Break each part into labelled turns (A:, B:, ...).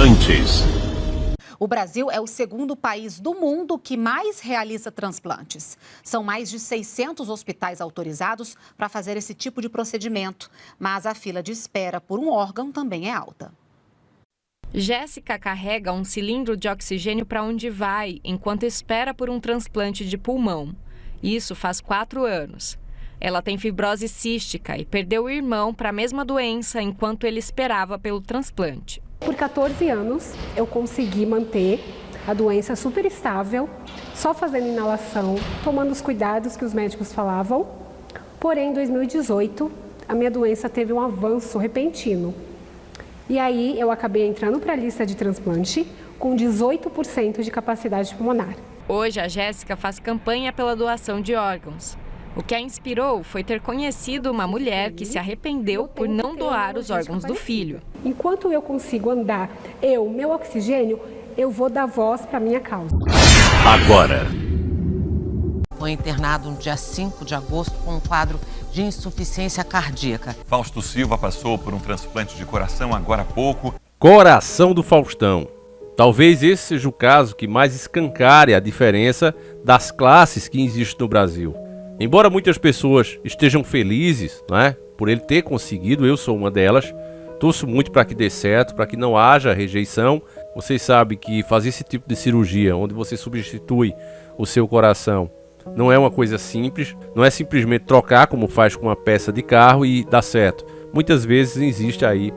A: Transplantes.
B: O Brasil é o segundo país do mundo que mais realiza transplantes. São mais de 600 hospitais autorizados para fazer esse tipo de procedimento, mas a fila de espera por um órgão também é alta.
C: Jéssica carrega um cilindro de oxigênio para onde vai, enquanto espera por um transplante de pulmão. Isso faz 4 anos. Ela tem fibrose cística e perdeu o irmão para a mesma doença enquanto ele esperava pelo transplante.
D: Por 14 anos, eu consegui manter a doença super estável, só fazendo inalação, tomando os cuidados que os médicos falavam. Porém, em 2018, a minha doença teve um avanço repentino. E aí, eu acabei entrando para a lista de transplante com 18% de capacidade pulmonar.
C: Hoje, a Jéssica faz campanha pela doação de órgãos. O que a inspirou foi ter conhecido uma mulher que se arrependeu por não doar os órgãos do filho.
D: Enquanto eu consigo andar, meu oxigênio, eu vou dar voz para minha causa.
A: Agora.
E: Foi internado no dia 5 de agosto com um quadro de insuficiência cardíaca.
F: Fausto Silva passou por um transplante de coração agora há pouco.
G: Coração do Faustão. Talvez esse seja o caso que mais escancare a diferença das classes que existem no Brasil. Embora muitas pessoas estejam felizes, né, por ele ter conseguido, eu sou uma delas, torço muito para que dê certo, para que não haja rejeição. Vocês sabem que fazer esse tipo de cirurgia, onde você substitui o seu coração, não é uma coisa simples, não é simplesmente trocar como faz com uma peça de carro e dá certo. Muitas vezes existe aí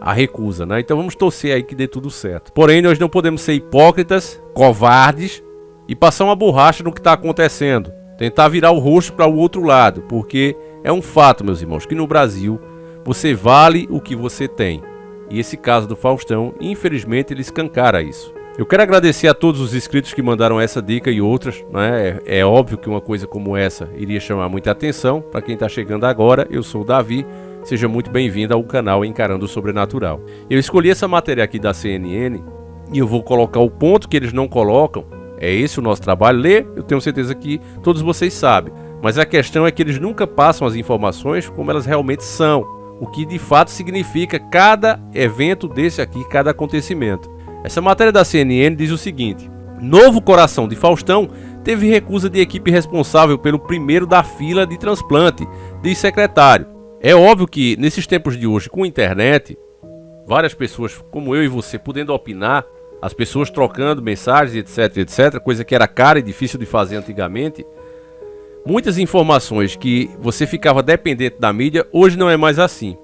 G: a recusa, né? Então vamos torcer aí que dê tudo certo. Porém, nós não podemos ser hipócritas, covardes e passar uma borracha no que está acontecendo. Tentar virar o rosto para o outro lado, porque é um fato, meus irmãos, que no Brasil você vale o que você tem. E esse caso do Faustão, infelizmente, ele escancara isso. Eu quero agradecer a todos os inscritos que mandaram essa dica e outras, né? É óbvio que uma coisa como essa iria chamar muita atenção. Para quem está chegando agora, eu sou o Davi, seja muito bem-vindo ao canal Encarando o Sobrenatural. Eu escolhi essa matéria aqui da CNN e eu vou colocar o ponto que eles não colocam. É esse o nosso trabalho, ler, eu tenho certeza que todos vocês sabem. Mas a questão é que eles nunca passam as informações como elas realmente são. O que de fato significa cada evento desse aqui, cada acontecimento. Essa matéria da CNN diz o seguinte: novo coração de Faustão teve recusa de equipe responsável pelo primeiro da fila de transplante, diz secretário. É óbvio que nesses tempos de hoje, com a internet, várias pessoas como eu e você podendo opinar, as pessoas trocando mensagens, etc, coisa que era cara e difícil de fazer antigamente. Muitas informações que você ficava dependente da mídia, hoje não é mais assim.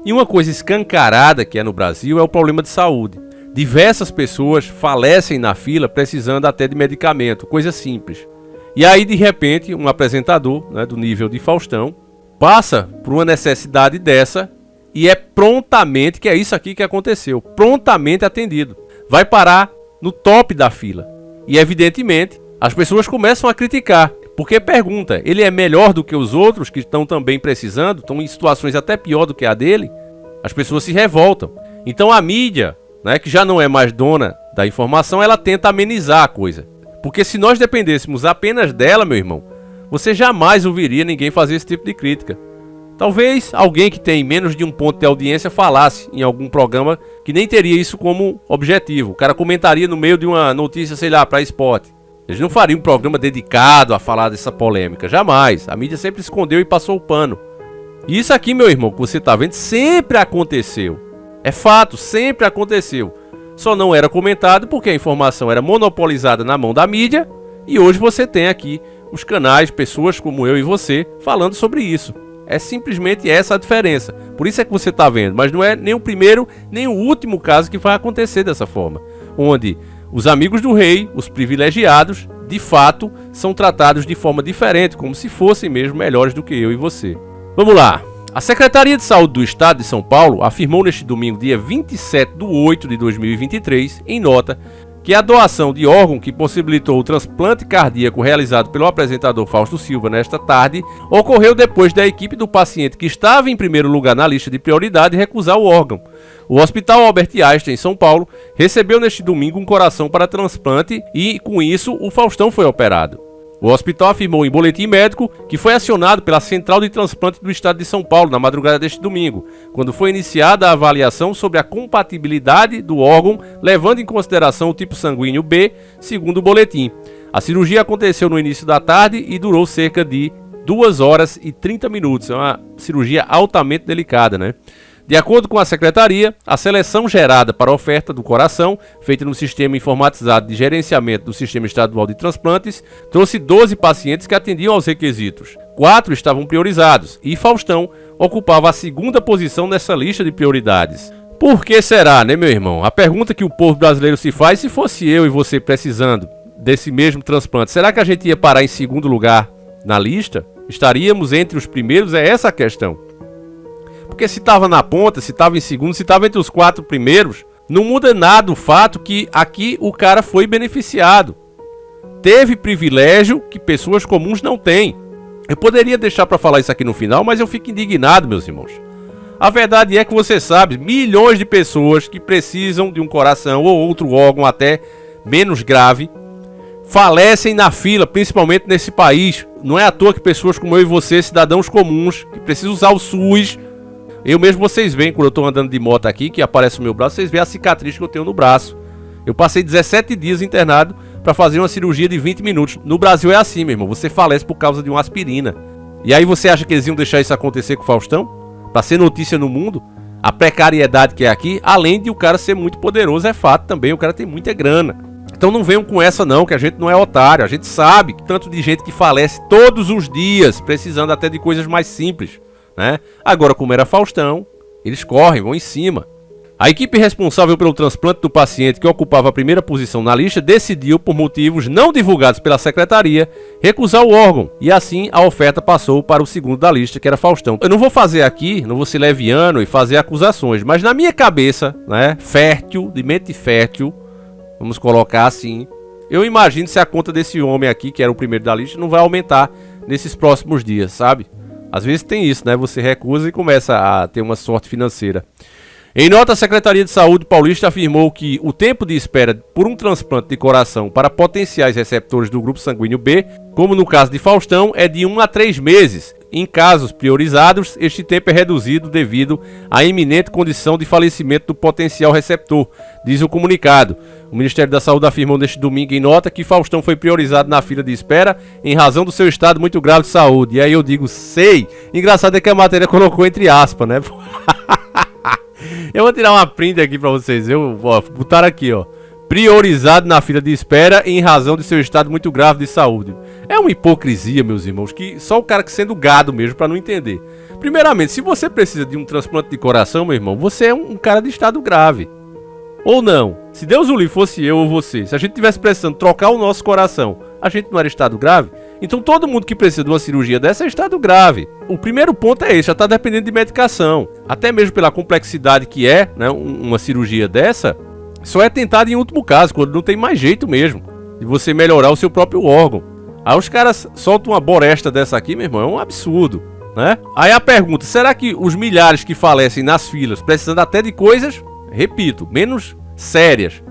G: E uma coisa escancarada que é no Brasil é o problema de saúde. Diversas pessoas falecem na fila precisando até de medicamento, coisa simples. E aí, de repente, um apresentador, né, do nível de Faustão passa por uma necessidade dessa e é prontamente, que é isso aqui que aconteceu, prontamente atendido. Vai parar no top da fila. E evidentemente, as pessoas começam a criticar. Porque pergunta, ele é melhor do que os outros que estão também precisando, estão em situações até pior do que a dele? As pessoas se revoltam. Então a mídia, né, que já não é mais dona da informação, ela tenta amenizar a coisa. Porque se nós dependêssemos apenas dela, meu irmão, você jamais ouviria ninguém fazer esse tipo de crítica. Talvez alguém que tem menos de um ponto de audiência falasse em algum programa que nem teria isso como objetivo. O cara comentaria no meio de uma notícia, sei lá, para esporte. Eles não fariam um programa dedicado a falar dessa polêmica. Jamais. A mídia sempre escondeu e passou o pano. E isso aqui, meu irmão, que você está vendo, sempre aconteceu. É fato, sempre aconteceu. Só não era comentado porque a informação era monopolizada na mão da mídia. E hoje você tem aqui os canais, pessoas como eu e você, falando sobre isso. É simplesmente essa a diferença. Por isso é que você está vendo. Mas não é nem o primeiro, nem o último caso que vai acontecer dessa forma. Onde os amigos do rei, os privilegiados, de fato, são tratados de forma diferente, como se fossem mesmo melhores do que eu e você. Vamos lá. A Secretaria de Saúde do Estado de São Paulo afirmou neste domingo, dia 27/8/2023, em nota, que a doação de órgão que possibilitou o transplante cardíaco realizado pelo apresentador Fausto Silva nesta tarde ocorreu depois da equipe do paciente que estava em primeiro lugar na lista de prioridade recusar o órgão. O Hospital Albert Einstein, em São Paulo, recebeu neste domingo um coração para transplante e, com isso, o Faustão foi operado. O hospital afirmou em boletim médico que foi acionado pela Central de Transplante do Estado de São Paulo na madrugada deste domingo, quando foi iniciada a avaliação sobre a compatibilidade do órgão, levando em consideração o tipo sanguíneo B, segundo o boletim. A cirurgia aconteceu no início da tarde e durou cerca de 2 horas e 30 minutos. É uma cirurgia altamente delicada, né? De acordo com a secretaria, a seleção gerada para a oferta do coração, feita no sistema informatizado de gerenciamento do Sistema Estadual de Transplantes, trouxe 12 pacientes que atendiam aos requisitos. 4 estavam priorizados e Faustão ocupava a 2ª posição nessa lista de prioridades. Por que será, né, meu irmão? A pergunta que o povo brasileiro se faz: se fosse eu e você precisando desse mesmo transplante, será que a gente ia parar em 2º lugar na lista? Estaríamos entre os primeiros? É essa a questão. Porque se estava na ponta, se estava em 2º, se estava entre os 4 primeiros, não muda nada o fato que aqui o cara foi beneficiado. Teve privilégio que pessoas comuns não têm. Eu poderia deixar para falar isso aqui no final, mas eu fico indignado, meus irmãos. A verdade é que você sabe, milhões de pessoas que precisam de um coração ou outro órgão até menos grave, falecem na fila, principalmente nesse país. Não é à toa que pessoas como eu e você, cidadãos comuns, que precisam usar o SUS. Eu mesmo, vocês veem, quando eu tô andando de moto aqui, que aparece o meu braço, vocês veem a cicatriz que eu tenho no braço. Eu passei 17 dias internado para fazer uma cirurgia de 20 minutos. No Brasil é assim, meu irmão, você falece por causa de uma aspirina. E aí você acha que eles iam deixar isso acontecer com o Faustão? Para ser notícia no mundo? A precariedade que é aqui, além de o cara ser muito poderoso, é fato também, o cara tem muita grana. Então não venham com essa não, que a gente não é otário, a gente sabe que tanto de gente que falece todos os dias, precisando até de coisas mais simples, né? Agora, como era Faustão, eles correm, vão em cima. A equipe responsável pelo transplante do paciente, que ocupava a 1ª posição na lista, decidiu, por motivos não divulgados pela secretaria, recusar o órgão, e assim a oferta passou para o 2º da lista, que era Faustão. Eu não vou fazer aqui, não vou ser leviano e fazer acusações, mas na minha cabeça, né, fértil, de mente fértil, vamos colocar assim, eu imagino se a conta desse homem aqui, que era o 1º da lista, não vai aumentar nesses próximos dias, sabe? Às vezes tem isso, né? Você recusa e começa a ter uma sorte financeira. Em nota, a Secretaria de Saúde paulista afirmou que o tempo de espera por um transplante de coração para potenciais receptores do grupo sanguíneo B, como no caso de Faustão, é de 1 a 3 meses. Em casos priorizados, este tempo é reduzido devido à iminente condição de falecimento do potencial receptor, diz o comunicado. O Ministério da Saúde afirmou neste domingo em nota que Faustão foi priorizado na fila de espera em razão do seu estado muito grave de saúde. E aí eu digo, sei. Engraçado é que a matéria colocou entre aspas, né? Eu vou tirar uma print aqui pra vocês. Botaram aqui, ó. Priorizado na fila de espera em razão de seu estado muito grave de saúde. É uma hipocrisia, meus irmãos, que só o cara que sendo gado mesmo pra não entender. Primeiramente, se você precisa de um transplante de coração, meu irmão, você é um cara de estado grave. Ou não. Se Deus o livre fosse eu ou você, se a gente tivesse precisando trocar o nosso coração, a gente não era estado grave? Então todo mundo que precisa de uma cirurgia dessa é estado grave. O primeiro ponto é esse, já está dependendo de medicação. Até mesmo pela complexidade que é, né, uma cirurgia dessa, só é tentada em último caso, quando não tem mais jeito mesmo de você melhorar o seu próprio órgão. Aí os caras soltam uma boresta dessa aqui, meu irmão, é um absurdo, né? Aí a pergunta, será que os milhares que falecem nas filas, precisando até de coisas, repito, menos sérias,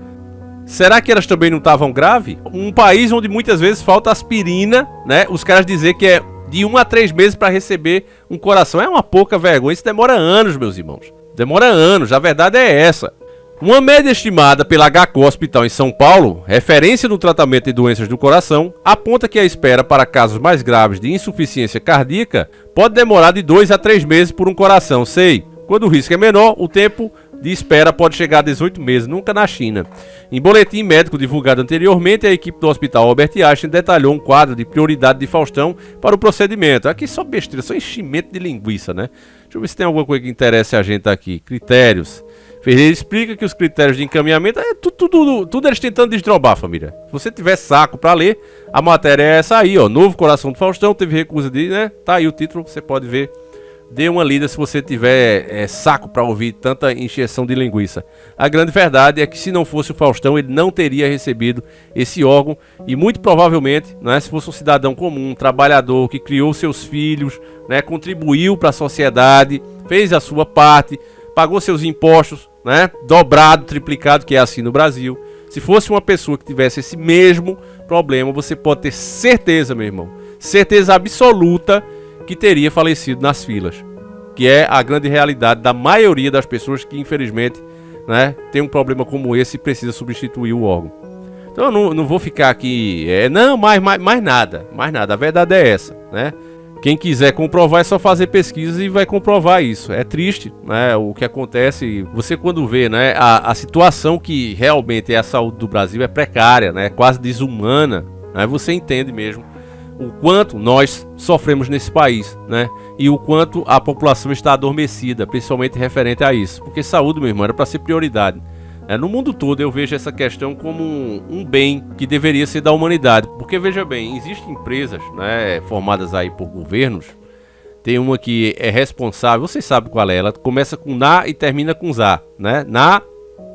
G: será que elas também não estavam graves? Um país onde muitas vezes falta aspirina, né? Os caras dizer que é de 1 a 3 meses para receber um coração. É uma pouca vergonha. Isso demora anos, meus irmãos. Demora anos. A verdade é essa. Uma média estimada pela HCO Hospital em São Paulo, referência no tratamento de doenças do coração, aponta que a espera para casos mais graves de insuficiência cardíaca pode demorar de 2 a 3 meses por um coração. Sei. Quando o risco é menor, o tempo de espera pode chegar a 18 meses, nunca na China. Em boletim médico divulgado anteriormente, a equipe do Hospital Albert Einstein detalhou um quadro de prioridade de Faustão para o procedimento. Aqui só besteira, só enchimento de linguiça, né? Deixa eu ver se tem alguma coisa que interesse a gente aqui. Critérios. Ferreira explica que os critérios de encaminhamento é tudo eles tentando desdrobar, família. Se você tiver saco para ler, a matéria é essa aí, ó. Novo coração do Faustão, teve recusa de, né? Tá aí o título, você pode ver. Dê uma lida se você tiver saco para ouvir tanta encheção de linguiça. A grande verdade é que se não fosse o Faustão, ele não teria recebido esse órgão. E muito provavelmente, né, se fosse um cidadão comum, um trabalhador que criou seus filhos, né, contribuiu para a sociedade, fez a sua parte, pagou seus impostos, né, dobrado, triplicado, que é assim no Brasil. Se fosse uma pessoa que tivesse esse mesmo problema, você pode ter certeza, meu irmão, certeza absoluta que teria falecido nas filas, que é a grande realidade da maioria das pessoas que, infelizmente, né, tem um problema como esse e precisa substituir o órgão. Então eu não vou ficar aqui, mais nada, a verdade é essa, né? Quem quiser comprovar é só fazer pesquisa e vai comprovar isso. É triste, né, o que acontece. Você quando vê, né, a situação que realmente é a saúde do Brasil é precária, né, quase desumana, né, você entende mesmo o quanto nós sofremos nesse país, né, e o quanto a população está adormecida, principalmente referente a isso. Porque saúde, meu irmão, era para ser prioridade. No mundo todo eu vejo essa questão como um bem que deveria ser da humanidade. Porque veja bem, existem empresas, né, formadas aí por governos. Tem uma que é responsável, vocês sabem qual é, ela começa com NA e termina com ZA, né? NA,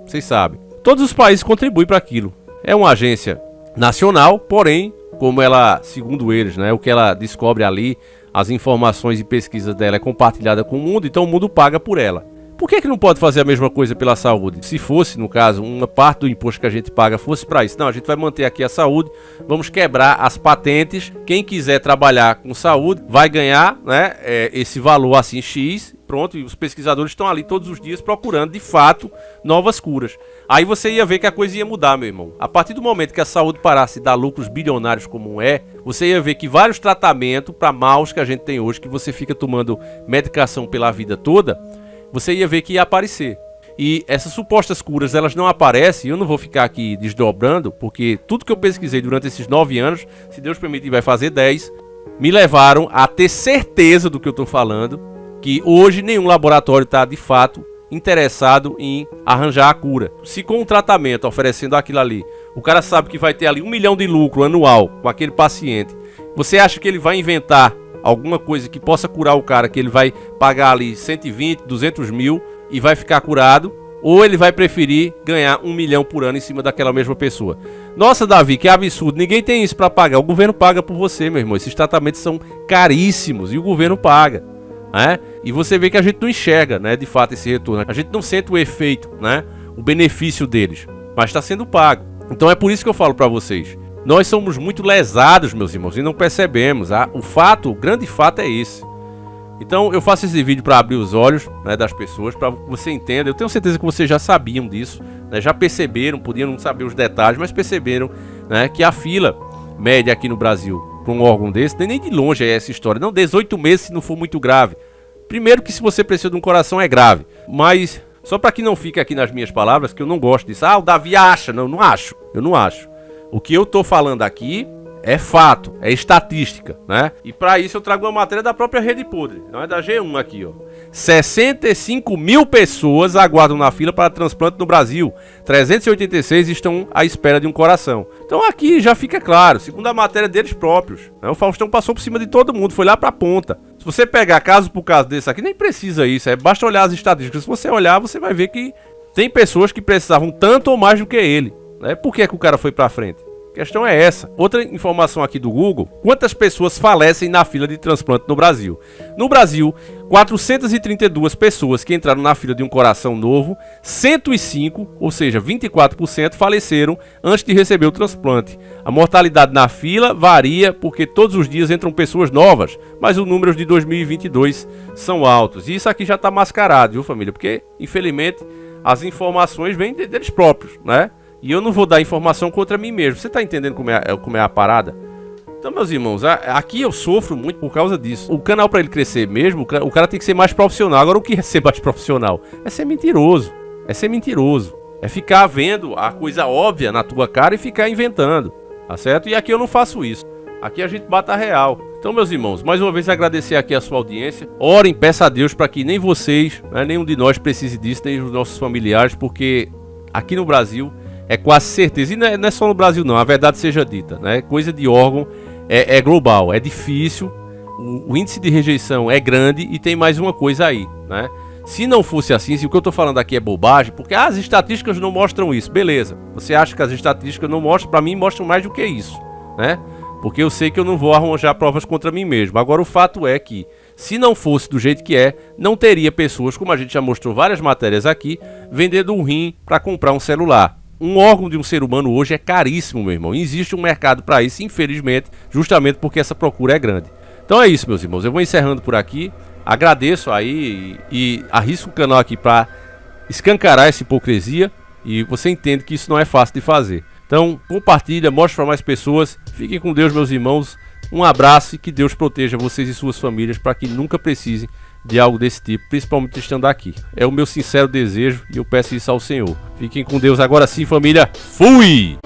G: vocês sabem. Todos os países contribuem para aquilo. É uma agência nacional, porém, como ela, segundo eles, né, o que ela descobre ali, as informações e pesquisas dela é compartilhada com o mundo, então o mundo paga por ela. Por que não pode fazer a mesma coisa pela saúde? Se fosse, no caso, uma parte do imposto que a gente paga fosse para isso. Não, a gente vai manter aqui a saúde, vamos quebrar as patentes. Quem quiser trabalhar com saúde vai ganhar, né, esse valor assim X. Pronto, e os pesquisadores estão ali todos os dias procurando, de fato, novas curas. Aí você ia ver que a coisa ia mudar, meu irmão. A partir do momento que a saúde parasse de dar lucros bilionários como você ia ver que vários tratamentos para maus que a gente tem hoje, que você fica tomando medicação pela vida toda, você ia ver que ia aparecer. E essas supostas curas, elas não aparecem. Eu não vou ficar aqui desdobrando, porque tudo que eu pesquisei durante esses 9 anos, se Deus permitir vai fazer 10, me levaram a ter certeza do que eu estou falando, que hoje nenhum laboratório está de fato interessado em arranjar a cura. Se com um tratamento oferecendo aquilo ali, o cara sabe que vai ter ali 1 milhão de lucro anual com aquele paciente, você acha que ele vai inventar alguma coisa que possa curar o cara, que ele vai pagar ali 120, 200 mil e vai ficar curado, ou ele vai preferir ganhar 1 milhão por ano em cima daquela mesma pessoa? Nossa, Davi, que absurdo, ninguém tem isso para pagar, o governo paga por você, meu irmão, esses tratamentos são caríssimos e o governo paga, né? E você vê que a gente não enxerga, né, de fato esse retorno, a gente não sente o efeito, né, o benefício deles, mas está sendo pago. Então é por isso que eu falo para vocês, nós somos muito lesados, meus irmãos, e não percebemos. O grande fato é esse. Então eu faço esse vídeo para abrir os olhos, né, das pessoas, para que você entenda. Eu tenho certeza que vocês já sabiam disso, né, já perceberam, podiam não saber os detalhes, mas perceberam, né, que a fila média aqui no Brasil para um órgão desse, nem de longe é essa história. Não, 18 meses se não for muito grave. Primeiro que se você precisa de um coração é grave, mas só para que não fique aqui nas minhas palavras, que eu não gosto disso. O Davi acha. Não acho. Eu não acho. O que eu tô falando aqui é fato, é estatística, né? E para isso eu trago uma matéria da própria Rede Podre, não é da G1 aqui, ó. 65 mil pessoas aguardam na fila para transplante no Brasil. 386 estão à espera de um coração. Então aqui já fica claro, segundo a matéria deles próprios, né? O Faustão passou por cima de todo mundo, foi lá pra ponta. Se você pegar caso por caso desse aqui, nem precisa isso, basta olhar as estatísticas. Se você olhar, você vai ver que tem pessoas que precisavam tanto ou mais do que ele. Por que o cara foi pra frente? A questão é essa. Outra informação aqui do Google: quantas pessoas falecem na fila de transplante no Brasil? No Brasil, 432 pessoas que entraram na fila de um coração novo, 105, ou seja, 24%, faleceram antes de receber o transplante. A mortalidade na fila varia porque todos os dias entram pessoas novas, mas os números de 2022 são altos. E isso aqui já está mascarado, viu, família? Porque, infelizmente, as informações vêm deles próprios, né? E eu não vou dar informação contra mim mesmo. Você tá entendendo como é a parada? Então, meus irmãos, aqui eu sofro muito por causa disso. O canal, para ele crescer mesmo, o cara tem que ser mais profissional. Agora, o que é ser mais profissional? É ser mentiroso. É ser mentiroso. É ficar vendo a coisa óbvia na tua cara e ficar inventando. Tá certo? E aqui eu não faço isso. Aqui a gente bate a real. Então, meus irmãos, mais uma vez agradecer aqui a sua audiência. Orem, peça a Deus para que nem vocês, né, nenhum de nós precise disso, nem os nossos familiares, porque aqui no Brasil é quase certeza, e não é só no Brasil não, a verdade seja dita, né? Coisa de órgão é global, é difícil, o índice de rejeição é grande e tem mais uma coisa aí, né? Se não fosse assim, se o que eu tô falando aqui é bobagem, porque as estatísticas não mostram isso, beleza, você acha que as estatísticas não mostram, para mim mostram mais do que isso, né? Porque eu sei que eu não vou arranjar provas contra mim mesmo. Agora o fato é que, se não fosse do jeito que é, não teria pessoas, como a gente já mostrou várias matérias aqui, vendendo um rim para comprar um celular. um órgão de um ser humano hoje é caríssimo, meu irmão. E existe um mercado para isso, infelizmente, justamente porque essa procura é grande. Então é isso, meus irmãos. Eu vou encerrando por aqui. Agradeço aí e arrisco o canal aqui para escancarar essa hipocrisia. E você entende que isso não é fácil de fazer. Então, compartilha, mostre para mais pessoas. Fiquem com Deus, meus irmãos. Um abraço e que Deus proteja vocês e suas famílias para que nunca precisem de algo desse tipo, principalmente estando aqui. É o meu sincero desejo e eu peço isso ao Senhor. Fiquem com Deus agora sim, família. Fui!